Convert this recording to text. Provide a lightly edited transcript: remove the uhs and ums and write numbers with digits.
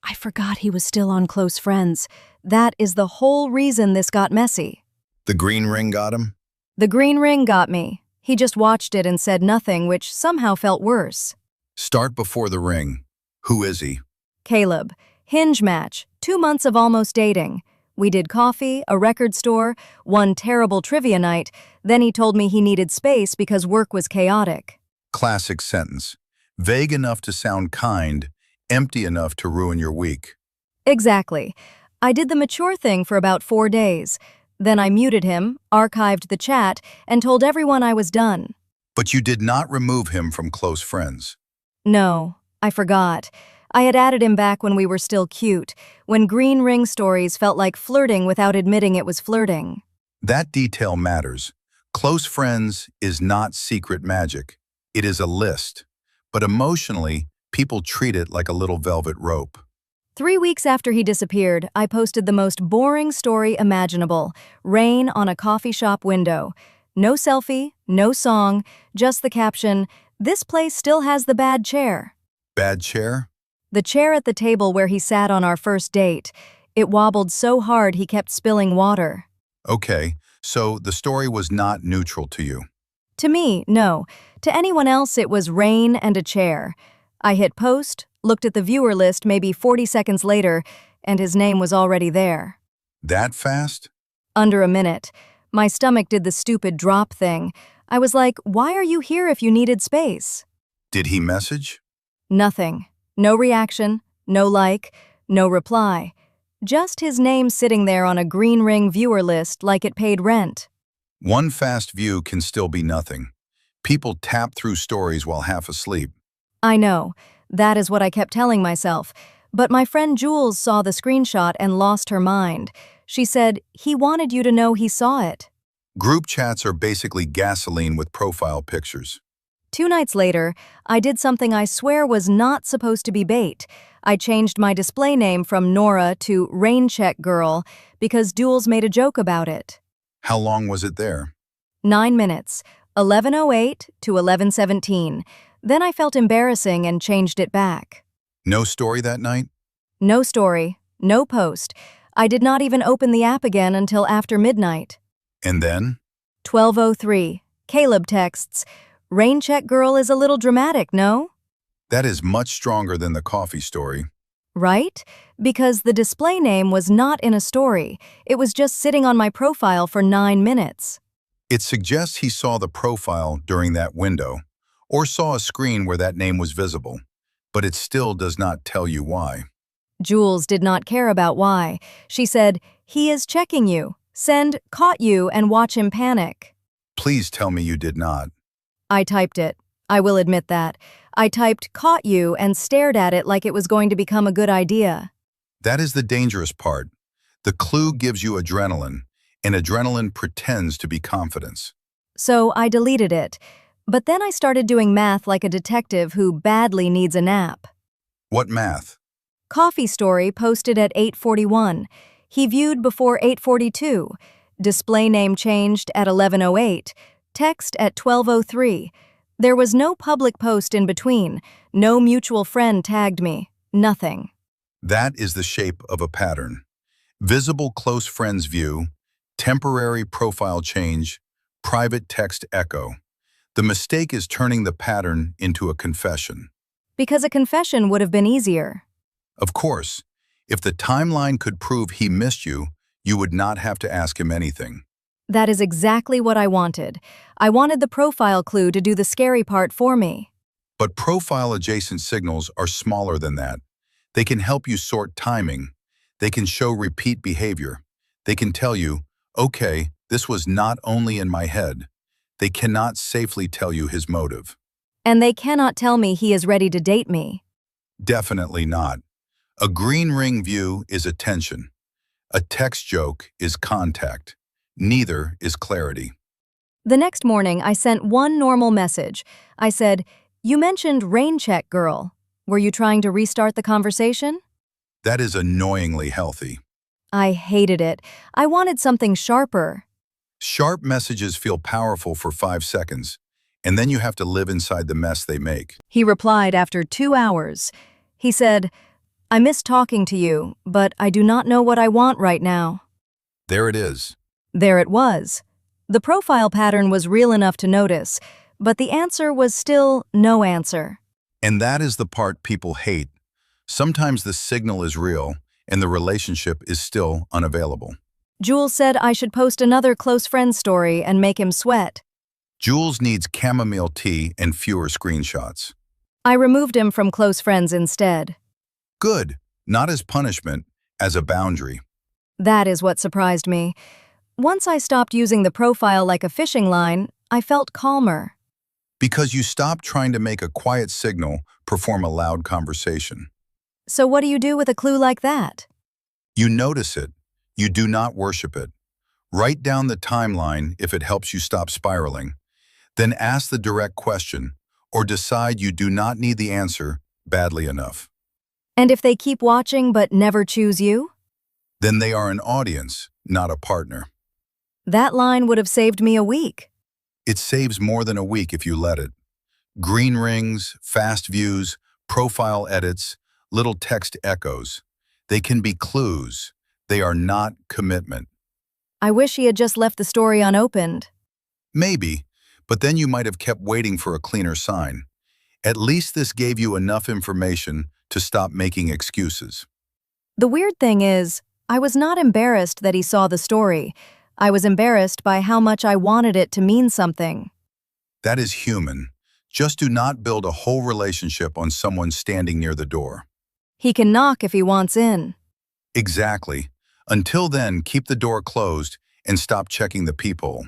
I forgot he was still on Close Friends. That is the whole reason this got messy. The green ring got him? The green ring got me. He just watched it and said nothing, which somehow felt worse. Start before the ring. Who is he? Caleb. Hinge match. 2 months of almost dating. We did coffee, a record store, one terrible trivia night. Then he told me he needed space because work was chaotic. Classic sentence. Vague enough to sound kind, empty enough to ruin your week. Exactly. I did the mature thing for about 4 days. Then I muted him, archived the chat, and told everyone I was done. But you did not remove him from close friends. No, I forgot. I had added him back when we were still cute, when green ring stories felt like flirting without admitting it was flirting. That detail matters. Close friends is not secret magic. It is a list. But emotionally, people treat it like a little velvet rope. 3 weeks after he disappeared, I posted the most boring story imaginable: rain on a coffee shop window. No selfie, no song, just the caption, "This place still has the bad chair." Bad chair? The chair at the table where he sat on our first date. It wobbled so hard he kept spilling water. Okay, so the story was not neutral to you. To me, no. To anyone else, it was rain and a chair. I hit post, looked at the viewer list maybe 40 seconds later, and his name was already there. That fast? Under a minute. My stomach did the stupid drop thing. I was like, why are you here if you needed space? Did he message? Nothing. No reaction, no like, no reply. Just his name sitting there on a green ring viewer list like it paid rent. One fast view can still be nothing. People tap through stories while half asleep. I know. That is what I kept telling myself. But my friend Jules saw the screenshot and lost her mind. She said, he wanted you to know he saw it. Group chats are basically gasoline with profile pictures. 2 nights later, I did something I swear was not supposed to be bait. I changed my display name from Nora to Raincheck Girl because Jules made a joke about it. How long was it there? 9 minutes, 11:08 to 11:17. Then I felt embarrassing and changed it back. No story that night? No story, no post. I did not even open the app again until after midnight. And then? 12:03. Caleb texts, "Raincheck Girl is a little dramatic, no?" That is much stronger than the coffee story. Right? Because the display name was not in a story. It was just sitting on my profile for 9 minutes. It suggests he saw the profile during that window, or saw a screen where that name was visible, but it still does not tell you why. Jules did not care about why. She said, "He is checking you. Send caught you and watch him panic." Please tell me you did not. I typed it. I will admit that. I typed caught you and stared at it like it was going to become a good idea. That is the dangerous part. The clue gives you adrenaline, and adrenaline pretends to be confidence. So I deleted it. But then I started doing math like a detective who badly needs a nap. What math? Coffee story posted at 8:41. He viewed before 8:42. Display name changed at 11:08. Text at 12:03. There was no public post in between. No mutual friend tagged me. Nothing. That is the shape of a pattern. Visible close friends view, temporary profile change, private text echo. The mistake is turning the pattern into a confession. Because a confession would have been easier. Of course, if the timeline could prove he missed you, you would not have to ask him anything. That is exactly what I wanted. I wanted the profile clue to do the scary part for me. But profile-adjacent signals are smaller than that. They can help you sort timing. They can show repeat behavior. They can tell you, okay, this was not only in my head. They cannot safely tell you his motive. And they cannot tell me he is ready to date me. Definitely not. A green ring view is attention. A text joke is contact. Neither is clarity. The next morning, I sent one normal message. I said, "You mentioned Raincheck Girl. Were you trying to restart the conversation?" That is annoyingly healthy. I hated it. I wanted something sharper. Sharp messages feel powerful for 5 seconds, and then you have to live inside the mess they make. He replied after 2 hours. He said, I miss talking to you, but I do not know what I want right now. There it is. There it was. The profile pattern was real enough to notice, but the answer was still no answer. And that is the part people hate. Sometimes the signal is real, and the relationship is still unavailable. Jules said I should post another close friend story and make him sweat. Jules needs chamomile tea and fewer screenshots. I removed him from close friends instead. Good, not as punishment, as a boundary. That is what surprised me. Once I stopped using the profile like a fishing line, I felt calmer. Because you stop trying to make a quiet signal perform a loud conversation. So what do you do with a clue like that? You notice it. You do not worship it. Write down the timeline if it helps you stop spiraling. Then ask the direct question, or decide you do not need the answer badly enough. And if they keep watching but never choose you? Then they are an audience, not a partner. That line would have saved me a week. It saves more than a week if you let it. Green rings, fast views, profile edits, little text echoes. They can be clues. They are not commitment. I wish he had just left the story unopened. Maybe, but then you might have kept waiting for a cleaner sign. At least this gave you enough information to stop making excuses. The weird thing is, I was not embarrassed that he saw the story. I was embarrassed by how much I wanted it to mean something. That is human. Just do not build a whole relationship on someone standing near the door. He can knock if he wants in. Exactly. Until then, keep the door closed and stop checking the peephole.